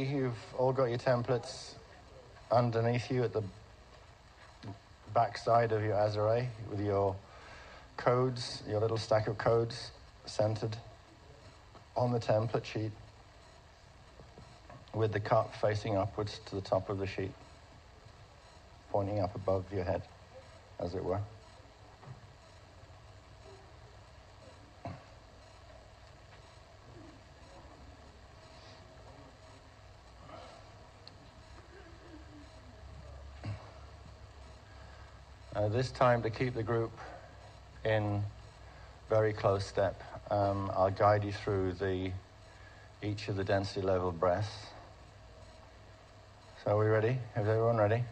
You've all got your templates underneath you at the back side of your Azure with your codes, your little stack of codes centered on the template sheet with the cup facing upwards to the top of the sheet, pointing up above your head, as it were. This time, to keep the group in very close step, I'll guide you through each of the density level breaths. So are we ready? Is everyone ready?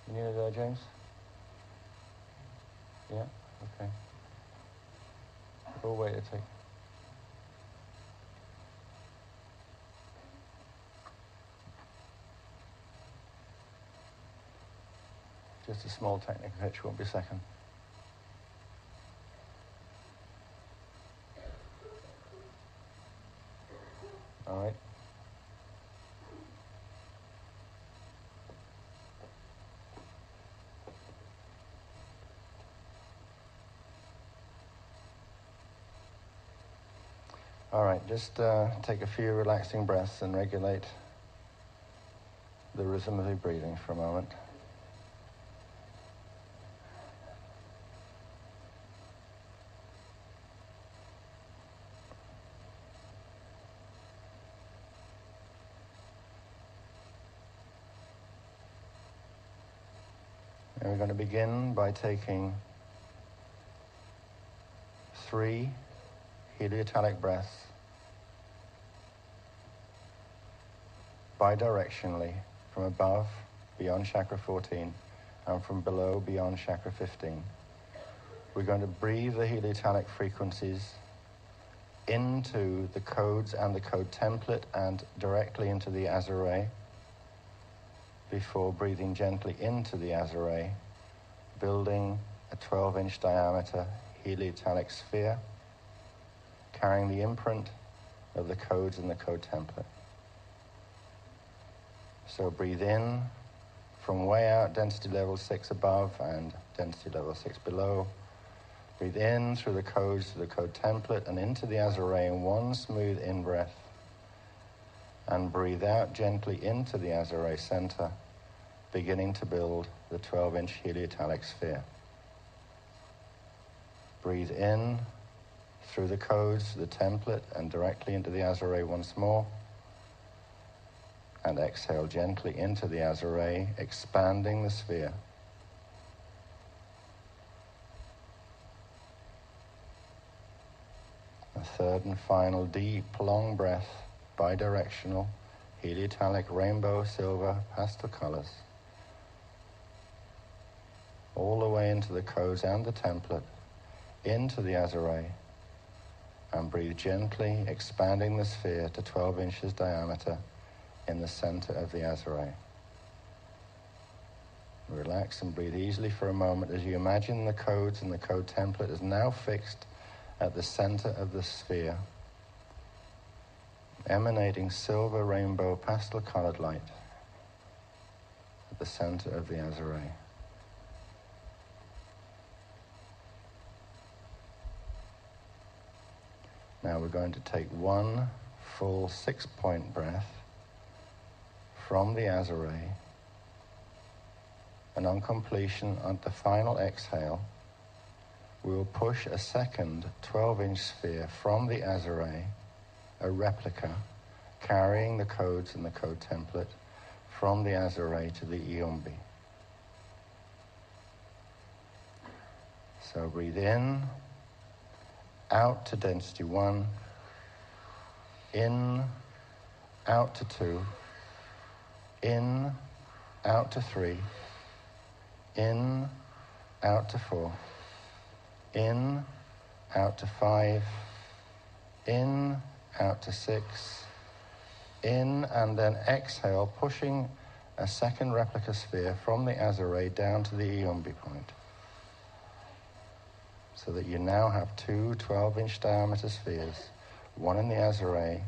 You nearly there, James? Yeah? Okay. We'll wait a tick. Just a small technical hitch, won't be a second. All right. All right, just take a few relaxing breaths and regulate the rhythm of your breathing for a moment. And we're going to begin by taking 3 heliotalic breaths bidirectionally from above beyond chakra 14 and from below beyond chakra 15. We're going to breathe the heliotalic frequencies into the codes and the code template and directly into the Azure before breathing gently into the Azure, building a 12-inch diameter heliotalic sphere, carrying the imprint of the codes in the code template. So breathe in from way out, density level 6 above and density level 6 below. Breathe in through the codes to the code template and into the Azure in one smooth in-breath. And breathe out gently into the Azure center, beginning to build the 12-inch heliotalic sphere. Breathe in through the codes to the template and directly into the Azure once more. And exhale gently into the Azure, expanding the sphere. A third and final deep, long breath, bidirectional, heliotalic, rainbow, silver, pastel colors. All the way into the codes and the template, into the Azure, and breathe gently, expanding the sphere to 12 inches diameter in the center of the Azure. Relax and breathe easily for a moment as you imagine the codes and the code template is now fixed at the center of the sphere, emanating silver, rainbow, pastel colored light at the center of the Azure. Now we're going to take one full 6-point breath from the Azure, and on completion, at the final exhale, we will push a second 12-inch sphere from the Azure, a replica, carrying the codes and the code template from the Azure to the Iombi. So breathe in, out to density 1, in, out to 2, in, out to 3, in, out to 4, in, out to 5, in, out to 6, in, and then exhale, pushing a second replica sphere from the Azure down to the Iombi point. So that you now have two 12-inch diameter spheres, one in the Azure,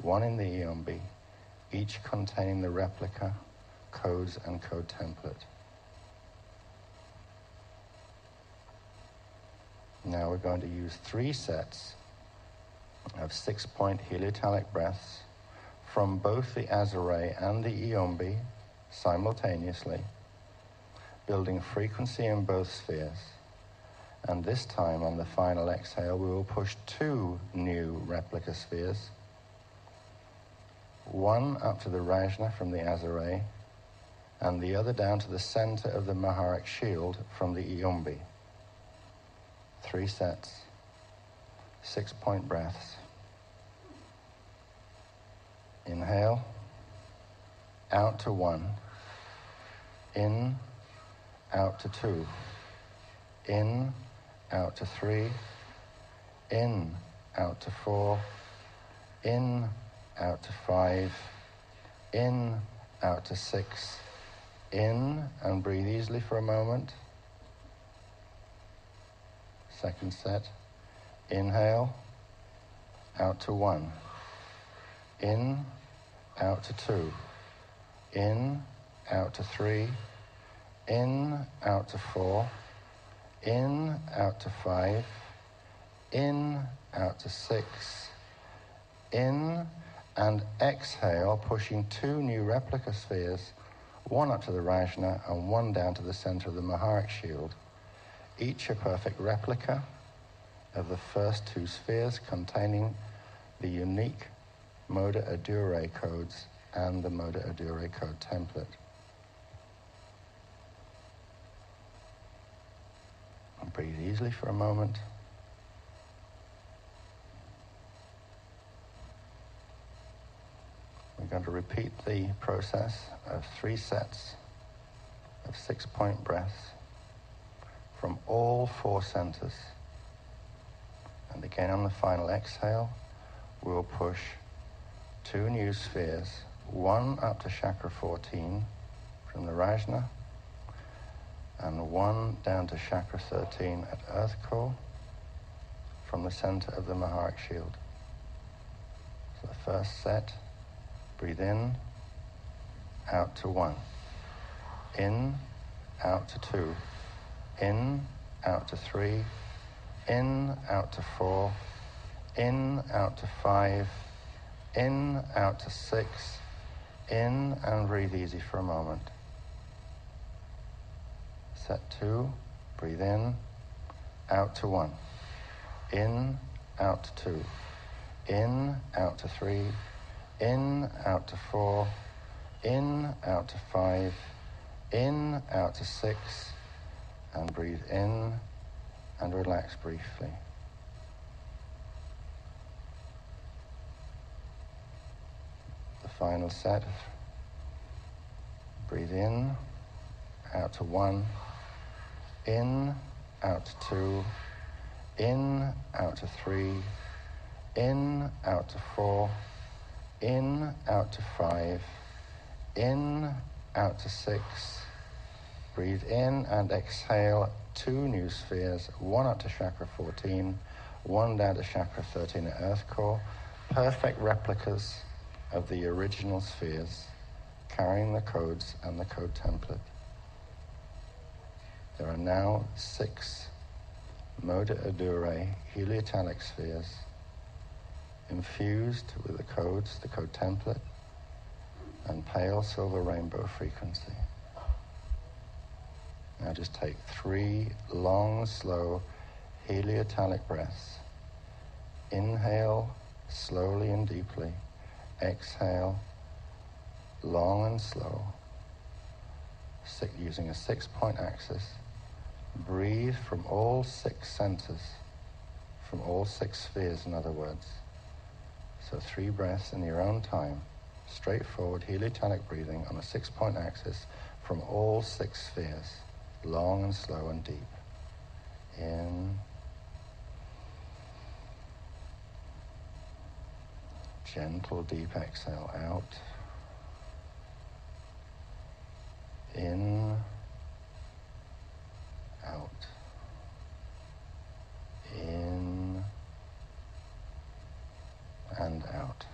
one in the Iombi, each containing the replica, codes, and code template. Now we're going to use 3 sets of 6-point heliotalic breaths from both the Azure and the Iombi simultaneously, building frequency in both spheres. And this time, on the final exhale, we will push 2 new replica spheres, one up to the Rajna from the Azure, and the other down to the center of the Maharic shield from the Iombi. 3 sets, 6-point breaths. Inhale, out to 1, in, out to 2, in, out to 3, in, out to 4, in, out to 5, in, out to 6, in, and breathe easily for a moment. Second set, inhale, out to 1, in, out to 2, in, out to 3, in, out to 4, in, out to 5, in, out to 6, in, and exhale, pushing 2 new replica spheres, one up to the Rajna and one down to the center of the Maharic shield, each a perfect replica of the first 2 spheres containing the unique Moda Adure codes and the Moda Adure code template. And breathe easily for a moment. We're going to repeat the process of 3 sets of 6-point breaths from all 4 centers. And again, on the final exhale, we'll push 2 new spheres, one up to chakra 14 from the Rajna, and one down to chakra 13 at Earth Core from the center of the Maharic shield. So the first set, breathe in, out to 1, in, out to 2, in, out to 3, in, out to 4, in, out to 5, in, out to 6, in, and breathe easy for a moment. Set 2, breathe in, out to 1, in, out to 2, in, out to 3, in, out to 4, in, out to 5, in, out to 6, and breathe in and relax briefly. The final set, breathe in, out to 1, in, out to 2, in, out to 3, in, out to 4, in, out to 5, in, out to 6, breathe in and exhale 2 new spheres, one up to chakra 14, one down to chakra 13 at Earth Core, perfect replicas of the original spheres, carrying the codes and the code template. There are now 6 Moda Adure heliotalic spheres infused with the codes, the code template, and pale silver rainbow frequency. Now just take 3 long, slow heliotalic breaths. Inhale slowly and deeply. Exhale long and slow. Using a 6-point axis. Breathe from all 6 centers, from all 6 spheres, in other words. So 3 breaths in your own time. Straightforward heliotalic breathing on a 6-point axis from all 6 spheres. Long and slow and deep. Gentle, deep exhale out. In, out. In, and out.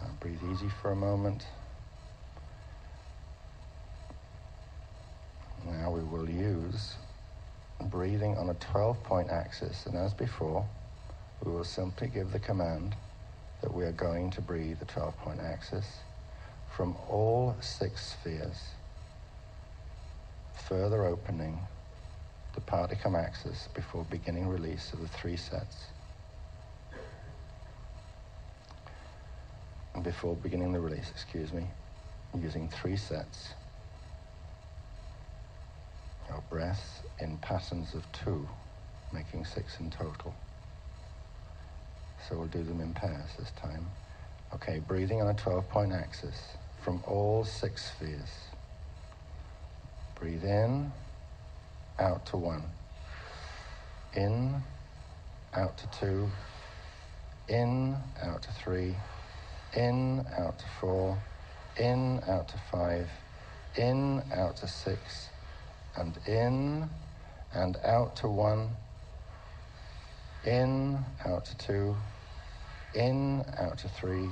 Now breathe easy for a moment. Now we will use breathing on a 12-point axis, and as before, we will simply give the command that we are going to breathe the 12-point axis from all 6 spheres, further opening the Pardikam axis before beginning release of the 3 sets. And before beginning the release, using 3 sets of breath in patterns of 2, making 6 in total. So we'll do them in pairs this time. Okay, breathing on a 12-point axis from all 6 spheres. Breathe in, out to 1. In, out to 2. In, out to 3. In, out to 4. In, out to 5. In, out to 6. And in, and out to 1. In, out to 2. In, out to 3.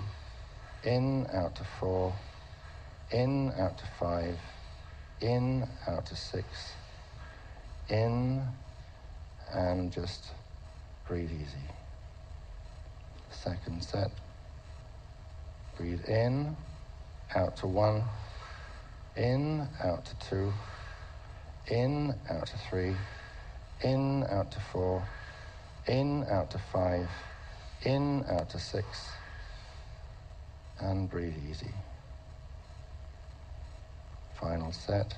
In, out to 4. In, out to 5. In, out to 6. In, and just breathe easy. Second set. Breathe in, out to 1. In, out to 2. In, out to 3. In, out to 4. In, out to 5. In, out to 6. And breathe easy. Final set.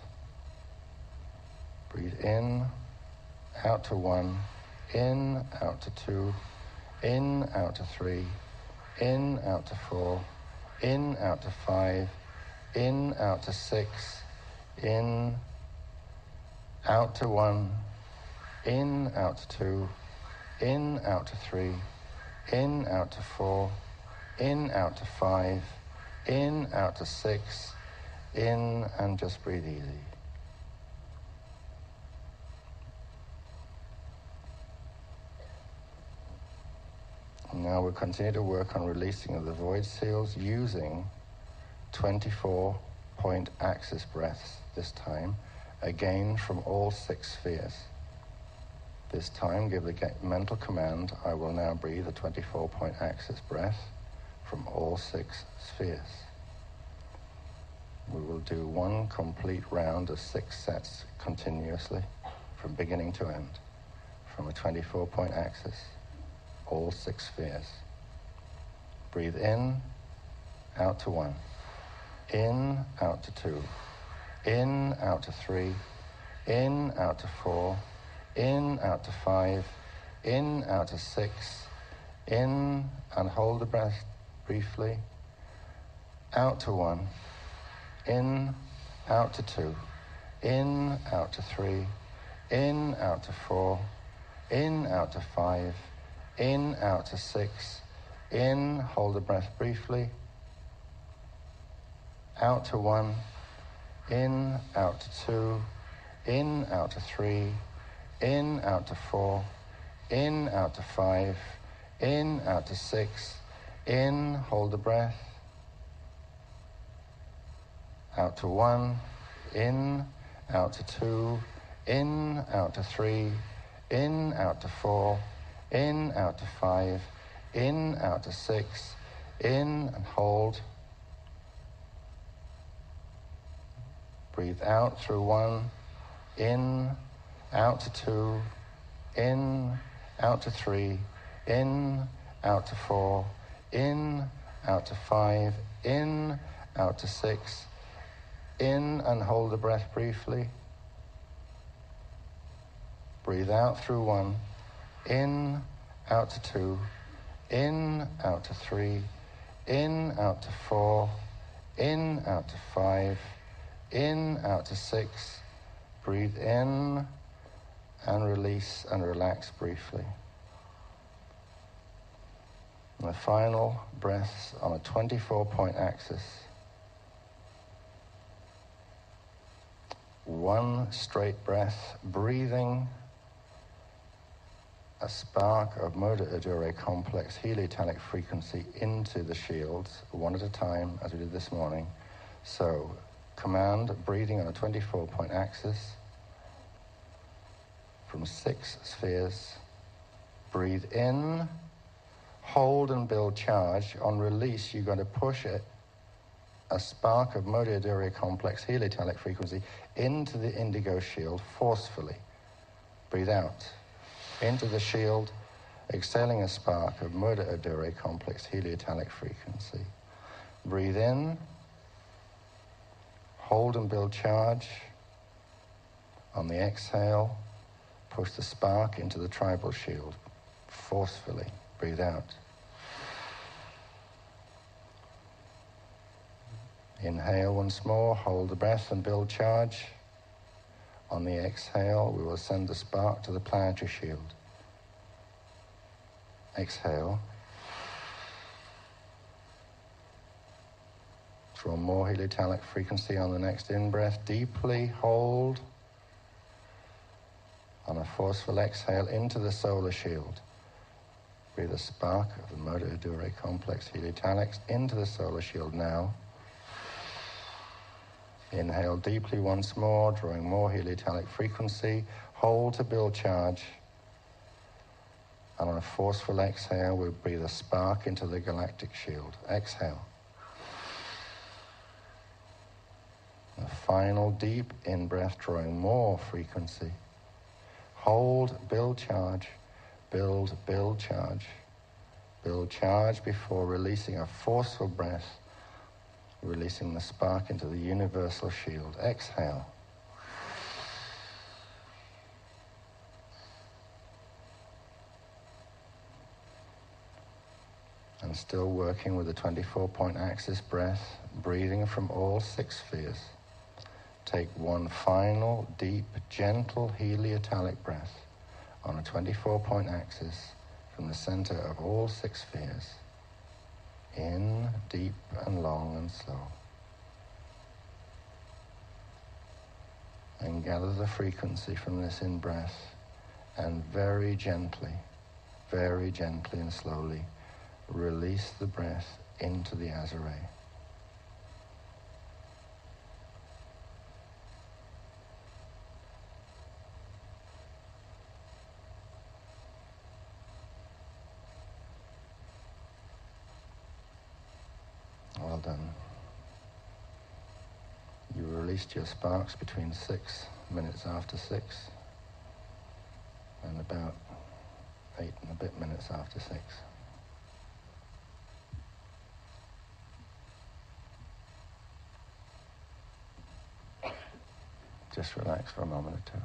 Breathe in, out to 1. In, out to 2. In, out to 3. In, out to 4. In, out to 5. In, out to 6. In, out to 1. In, out to 2. In, out to 3. In, out to 4. In, out to 5. In, out to 6. In, and just breathe easy. Now we'll continue to work on releasing of the void seals using 24-point axis breaths this time, again from all 6 spheres. This time, give the mental command, I will now breathe a 24-point axis breath from all 6 spheres. We will do 1 complete round of 6 sets continuously from beginning to end, from a 24-point axis, all 6 spheres. Breathe in, out to 1. In, out to 2. In, out to 3. In, out to 4. In, out to 5. In, out to 6. In, and hold the breath briefly. Out to 1. In, out to 2. In, out to 3. In, out to 4. In, out to 5. In, out to 6. In, hold the breath briefly. Out to 1. In, out to 2. In, out to 3. In, out to 4. In, out to 5. In, out to 6. In, hold the breath. Out to 1. In, out to 2. In, out to 3. In, out to 4. In, out to 5. In, out to 6. In, and hold. Breathe out through 1. In, out to 2. In, out to 3. In, out to 4. In, out to 5. In, out to 6. In, and hold the breath briefly. Breathe out through 1. In, out to 2. In, out to 3. In, out to 4. In, out to 5. In, out to 6. Breathe in and release and relax briefly. And the final breaths on a 24-point axis. One straight breath, breathing a spark of motor Udare complex heliotalic frequency into the shields, one at a time, as we did this morning. So, command breathing on a 24-point axis from 6 spheres. Breathe in, hold and build charge. On release, you're going to push it, a spark of motor Udare complex heliotalic frequency into the indigo shield forcefully. Breathe out. Into the shield, exhaling a spark of motor Udare complex heliotalic frequency. Breathe in, hold and build charge. On the exhale, push the spark into the tribal shield forcefully. Breathe out. Inhale once more, hold the breath and build charge. On the exhale, we will send the spark to the planetary shield. Exhale. Draw more heliotalic frequency on the next in-breath. Deeply hold. On a forceful exhale into the solar shield. Breathe a spark of the motor Udare complex heliotalics into the solar shield now. Inhale deeply once more, drawing more heliotalic frequency. Hold to build charge. And on a forceful exhale, we'll breathe a spark into the galactic shield. Exhale. A final deep in-breath, drawing more frequency. Hold, build charge, build charge. Build charge before releasing a forceful breath, releasing the spark into the universal shield. Exhale. And still working with the 24-point axis breath, breathing from all 6 spheres. Take one final, deep, gentle heliotalic breath on a 24-point axis from the center of all 6 spheres. In, deep and long and slow. And gather the frequency from this in-breath, and very gently and slowly release the breath into the Azure. Well done. You released your sparks between 6 minutes after 6 and about 8 and a bit minutes after 6. Just relax for a moment or two.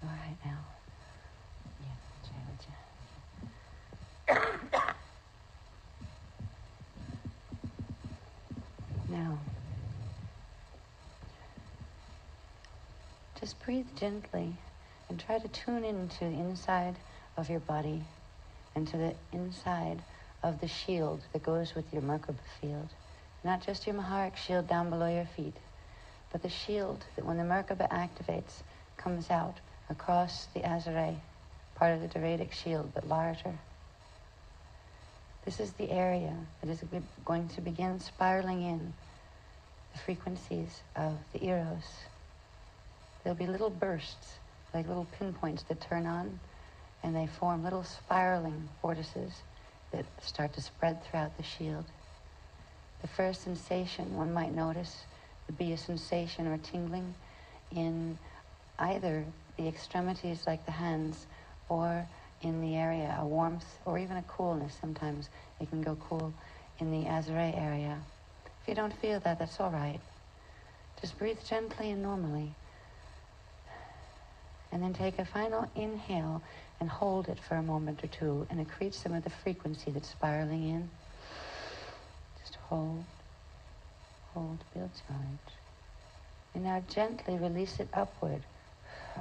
All right, now. Now, just breathe gently and try to tune into the inside of your body and to the inside of the shield that goes with your Merkaba field. Not just your Maharic shield down below your feet, but the shield that when the Merkaba activates comes out across the Azure, part of the Doradic shield, but larger. This is the area that is going to begin spiraling in the frequencies of the Eros. There'll be little bursts, like little pinpoints that turn on, and they form little spiraling vortices that start to spread throughout the shield. The first sensation one might notice would be a sensation or tingling in either the extremities like the hands or in the area, a warmth or even a coolness. Sometimes it can go cool in the Azure area. If you don't feel that, that's all right. Just breathe gently and normally. And then take a final inhale and hold it for a moment or two and accrete some of the frequency that's spiraling in. Just hold, build charge. And now gently release it upward.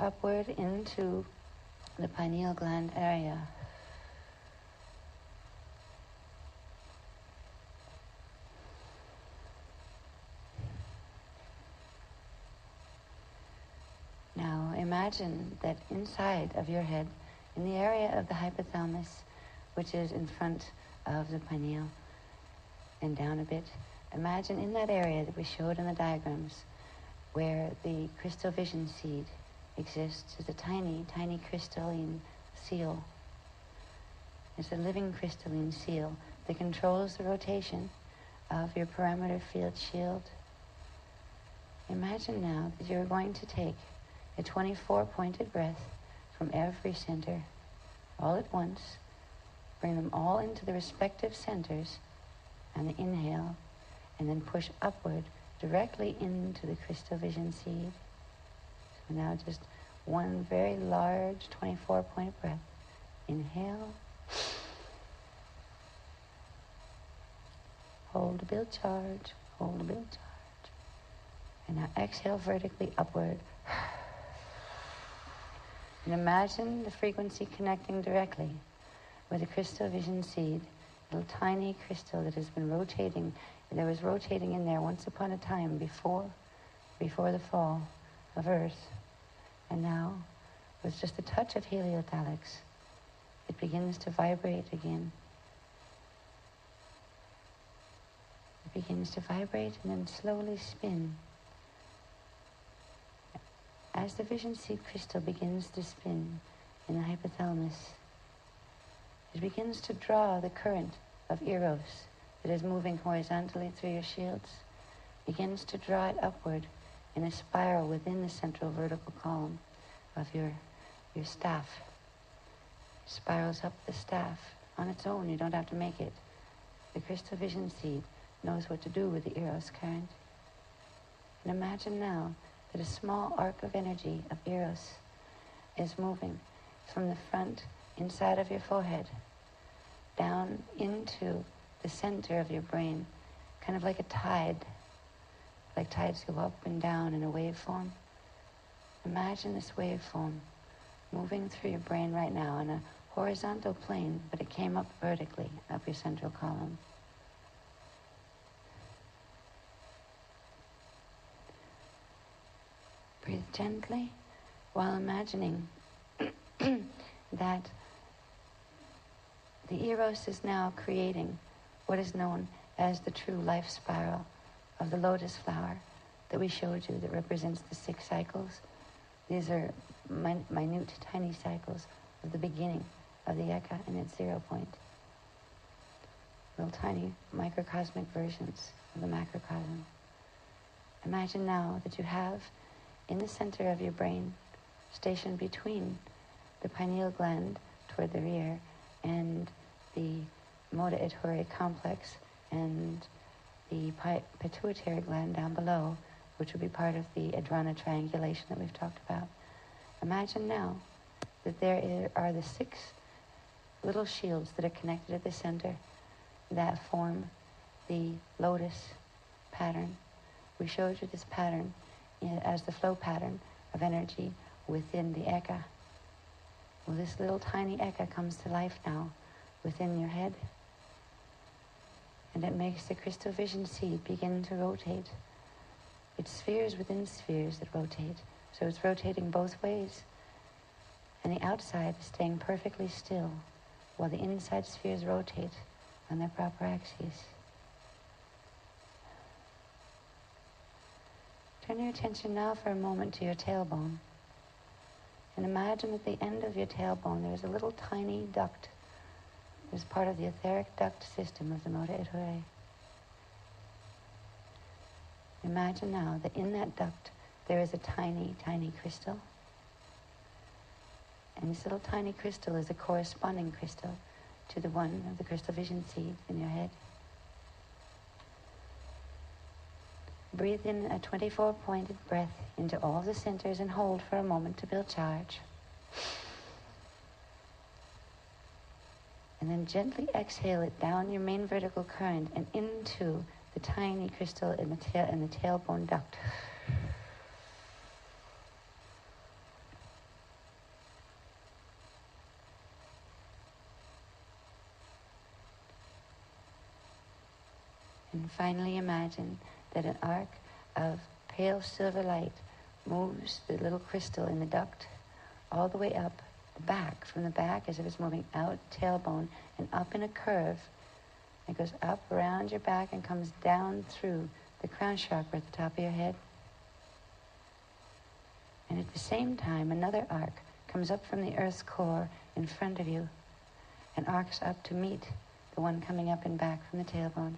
upward into the pineal gland area. Now imagine that inside of your head, in the area of the hypothalamus, which is in front of the pineal and down a bit, imagine in that area that we showed in the diagrams where the crystal vision seed exists is a tiny, tiny crystalline seal. It's a living crystalline seal that controls the rotation of your perimeter field shield. Imagine now that you're going to take a 24-pointed breath from every center, all at once. Bring them all into the respective centers on the inhale, and then push upward directly into the crystal vision seed. So now just one very large 24-point breath. Inhale. Hold to build charge. Hold to build charge. And now exhale vertically upward. And imagine the frequency connecting directly with the crystal vision seed, a little tiny crystal that has been rotating, and that was rotating in there once upon a time before the fall of Earth. And now, with just a touch of heliothalix, it begins to vibrate again. It begins to vibrate and then slowly spin. As the vision seed crystal begins to spin in the hypothalamus, it begins to draw the current of Eros that is moving horizontally through your shields, begins to draw it upward in a spiral within the central vertical column of your staff. It spirals up the staff on its own. You don't have to make it. The crystal vision seed knows what to do with the Eros current. And imagine now that a small arc of energy of Eros is moving from the front, inside of your forehead, down into the center of your brain, kind of like a tide, like tides go up and down in a waveform. Imagine this waveform moving through your brain right now on a horizontal plane, but it came up vertically, up your central column. Breathe gently while imagining that the Eros is now creating what is known as the true life spiral of the lotus flower that we showed you, that represents the 6 cycles. These are minute, tiny cycles of the beginning of the Eka and its 0 point. Little tiny microcosmic versions of the macrocosm. Imagine now that you have in the center of your brain, stationed between the pineal gland toward the rear and the motor etore complex and the pituitary gland down below, which would be part of the Adrana triangulation that we've talked about. Imagine now that there are the 6 little shields that are connected at the center that form the lotus pattern. We showed you this pattern as the flow pattern of energy within the Eka. Well, this little tiny Eka comes to life now within your head, and it makes the crystal vision seed begin to rotate. It's spheres within spheres that rotate, so it's rotating both ways, and the outside is staying perfectly still while the inside spheres rotate on their proper axes. Turn your attention now for a moment to your tailbone. And imagine at the end of your tailbone there is a little tiny duct. It's part of the etheric duct system of the motor etore. Imagine now that in that duct there is a tiny, tiny crystal. And this little tiny crystal is a corresponding crystal to the one of the crystal vision seed in your head. Breathe in a 24-pointed breath into all the centers and hold for a moment to build charge. And then gently exhale it down your main vertical current and into the tiny crystal in the tailbone duct. And finally imagine that an arc of pale silver light moves the little crystal in the duct all the way up the back, from the back as if it's moving out tailbone and up in a curve. It goes up around your back and comes down through the crown chakra at the top of your head. And at the same time, another arc comes up from the earth's core in front of you and arcs up to meet the one coming up and back from the tailbone.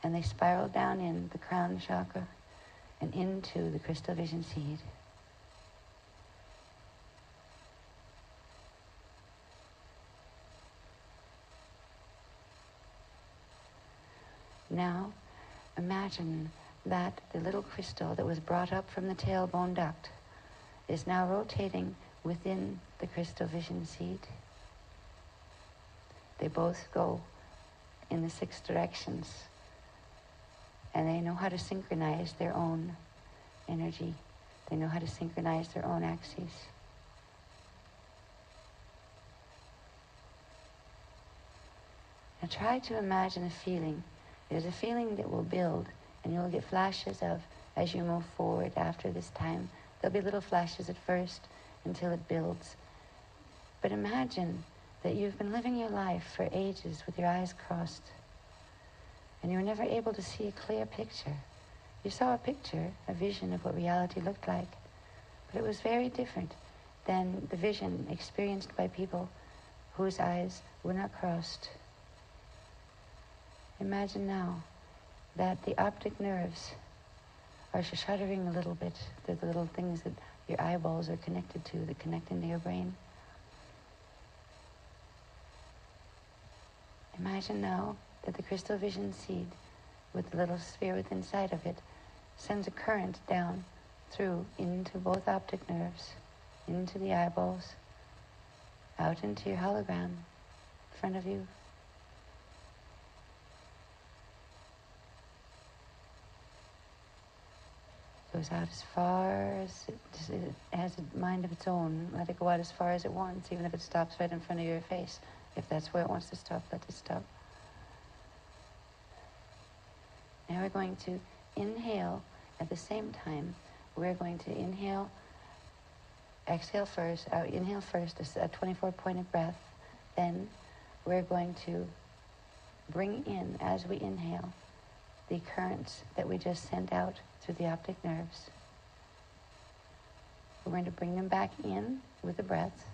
And they spiral down in the crown chakra and into the crystal vision seed. Now, imagine that the little crystal that was brought up from the tailbone duct is now rotating within the crystal vision seed. They both go in the 6 directions, and they know how to synchronize their own energy. They know how to synchronize their own axes. Now try to imagine a feeling. There's a feeling that will build, and you'll get flashes of as you move forward after this time. There'll be little flashes at first until it builds. But imagine that you've been living your life for ages with your eyes crossed, and you were never able to see a clear picture. You saw a picture, a vision of what reality looked like, but it was very different than the vision experienced by people whose eyes were not crossed. Imagine now that the optic nerves are shuddering a little bit. They're the little things that your eyeballs are connected to, that connect into your brain. Imagine now that the crystal vision seed, with the little sphere within inside of it, sends a current down through into both optic nerves, into the eyeballs, out into your hologram in front of you. Goes out as far as it has a mind of its own. Let it go out as far as it wants, even if it stops right in front of your face. If that's where it wants to stop, let it stop. Now we're going to inhale at the same time. We're going to inhale, exhale first, inhale first, a 24-pointed breath. Then we're going to bring in, as we inhale, the currents that we just sent out through the optic nerves. We're going to bring them back in with the breath.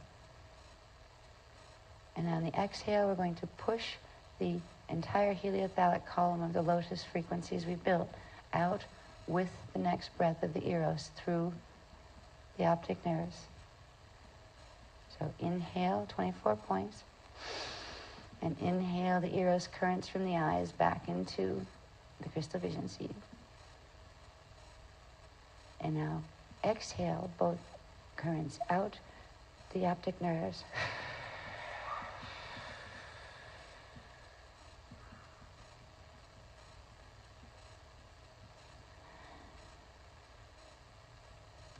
And on the exhale, we're going to push the entire heliothalic column of the lotus frequencies we built out with the next breath of the eros through the optic nerves. So inhale, 24 points. And inhale the eros currents from the eyes back into the crystal vision seed. And now exhale both currents out the optic nerves.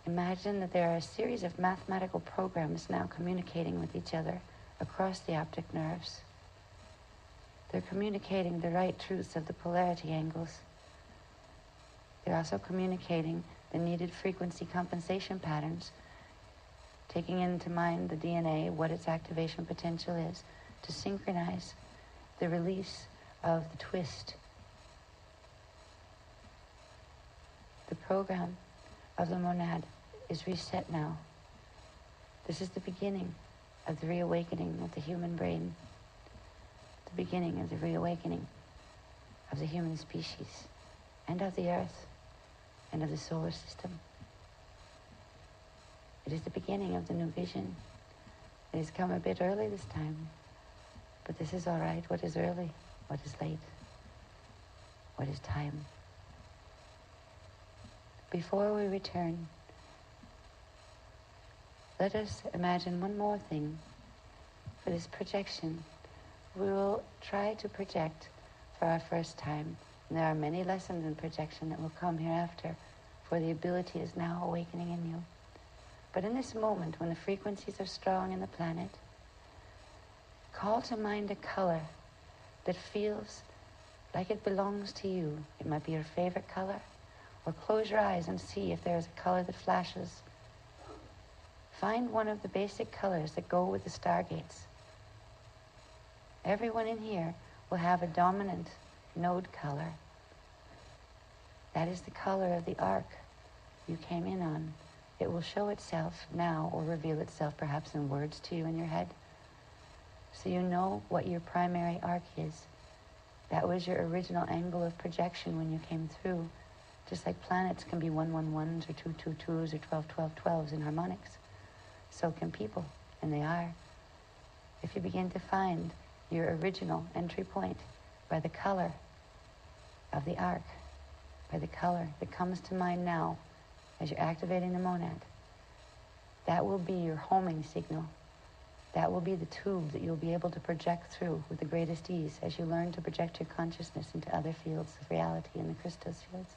Imagine that there are a series of mathematical programs now communicating with each other across the optic nerves. They're communicating the right truths of the polarity angles. They're also communicating the needed frequency compensation patterns, taking into mind the DNA, what its activation potential is, to synchronize the release of the twist. The program of the monad is reset now. This is the beginning of the reawakening of the human brain, the beginning of the reawakening of the human species and of the earth and of the solar system. It is the beginning of the new vision. It has come a bit early this time, but this is all right. What is early? What is late? What is time? Before we return, let us imagine one more thing. For this projection, we will try to project for our first time. And there are many lessons in projection that will come hereafter, for the ability is now awakening in you. But in this moment, when the frequencies are strong in the planet, call to mind a color that feels like it belongs to you. It might be your favorite color, or close your eyes and see if there's a color that flashes. Find one of the basic colors that go with the stargates. Everyone in here will have a dominant node color. That is the color of the arc you came in on. It will show itself now, or reveal itself perhaps in words to you in your head, so you know what your primary arc is. That was your original angle of projection when you came through. Just like planets can be 111s or 222s or 1212s in harmonics, so can people, and they are. If you begin to find your original entry point by the color of the arc, by the color that comes to mind now as you're activating the monad, that will be your homing signal. That will be the tube that you'll be able to project through with the greatest ease as you learn to project your consciousness into other fields of reality in the Christos fields.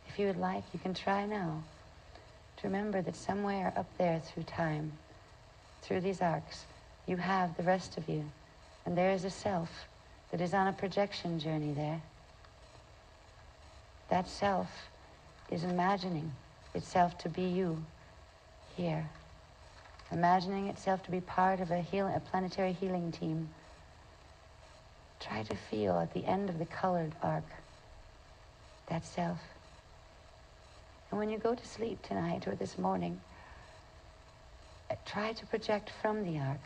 If you would like, you can try now to remember that somewhere up there through time, through these arcs, you have the rest of you. And there is a self that is on a projection journey there. That self is imagining itself to be you here. Imagining itself to be part of a planetary healing team. Try to feel at the end of the colored arc that self. And when you go to sleep tonight or this morning, try to project from the arc.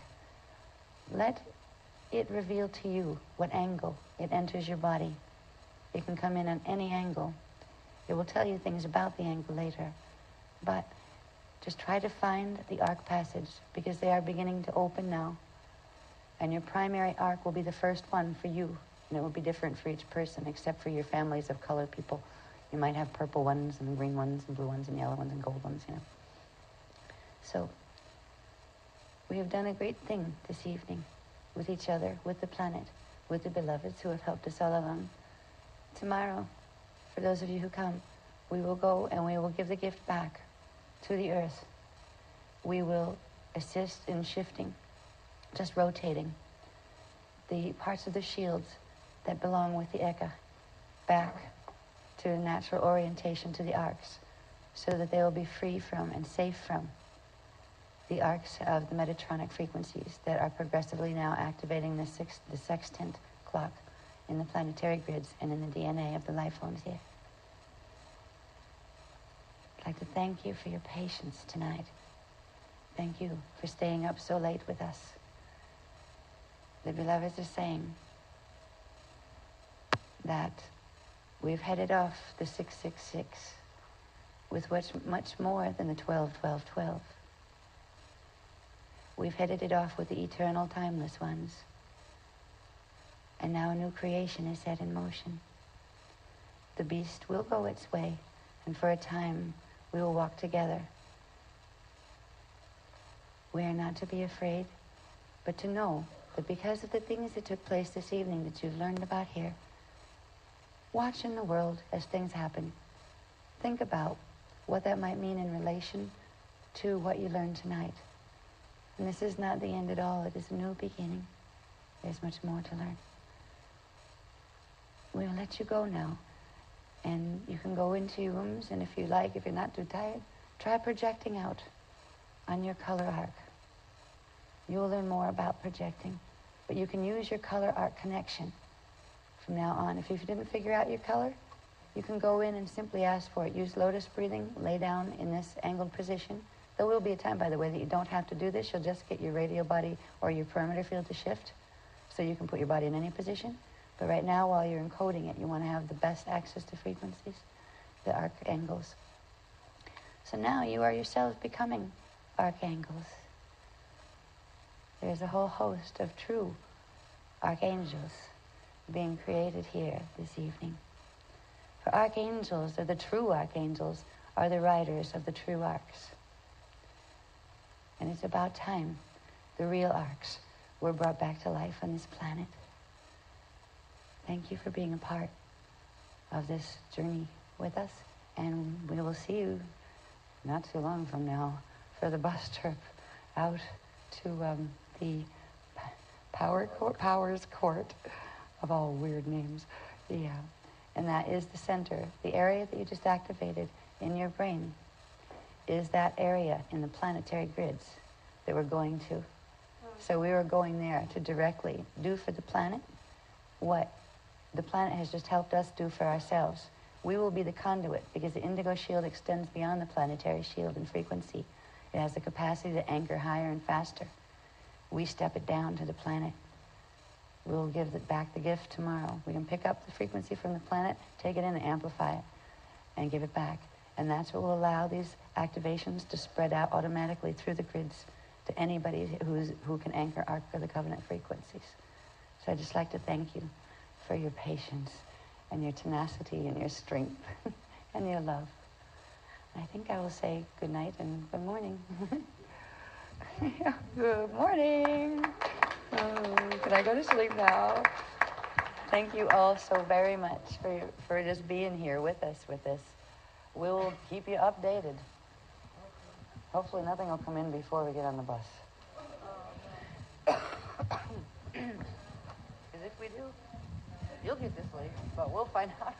Let it reveal to you what angle it enters your body. It can come in on any angle. It will tell you things about the angle later. But just try to find the arc passage, because they are beginning to open now. And your primary arc will be the first one for you. And it will be different for each person, except for your families of color people. You might have purple ones and green ones and blue ones and yellow ones and gold ones, you know. So, we have done a great thing this evening with each other, with the planet, with the beloveds who have helped us all along. Tomorrow, for those of you who come, we will go and we will give the gift back to the earth. We will assist in shifting, just rotating the parts of the shields that belong with the Eka back to natural orientation to the arcs, so that they will be free from and safe from the arcs of the Metatronic frequencies that are progressively now activating the sextant clock in the planetary grids and in the DNA of the life forms here. I'd like to thank you for your patience tonight. Thank you for staying up so late with us. The beloveds are saying that we've headed off the 666 with much more than the 12-12-12. We've headed it off with the eternal timeless ones. And now a new creation is set in motion. The beast will go its way, and for a time we will walk together. We are not to be afraid, but to know that because of the things that took place this evening that you've learned about here, watch in the world as things happen. Think about what that might mean in relation to what you learned tonight. And this is not the end at all. It is a new beginning. There's much more to learn. We'll let you go now. And you can go into your rooms, and if you like, if you're not too tired, try projecting out on your color arc. You will learn more about projecting. But you can use your color arc connection from now on. If you didn't figure out your color, you can go in and simply ask for it. Use lotus breathing, lay down in this angled position. There will be a time, by the way, that you don't have to do this. You'll just get your radio body or your perimeter field to shift, so you can put your body in any position. But right now, while you're encoding it, you want to have the best access to frequencies, the archangles. So now you are yourselves becoming archangels. There's a whole host of true archangels being created here this evening. For archangels, or the true archangels, are the riders of the true arcs. And it's about time the real arcs were brought back to life on this planet. Thank you for being a part of this journey with us, and we will see you not too long from now for the bus trip out to the Powers Court, of all weird names. Yeah. And that is the center. The area that you just activated in your brain is that area in the planetary grids that we're going to. So we are going there to directly do for the planet what the planet has just helped us do for ourselves. We will be the conduit because the indigo shield extends beyond the planetary shield in frequency. It has the capacity to anchor higher and faster. We step it down to the planet. We'll give back the gift tomorrow. We can pick up the frequency from the planet, take it in and amplify it, and give it back. And that's what will allow these activations to spread out automatically through the grids to anybody who can anchor Ark of the Covenant frequencies. So I'd just like to thank you for your patience and your tenacity and your strength and your love. I think I will say good night and good morning. Good morning. Can I go to sleep now? Thank you all so very much for just being here with us with this. We'll keep you updated. Hopefully nothing will come in before we get on the bus. Because if we do, you'll get to sleep, but we'll find out.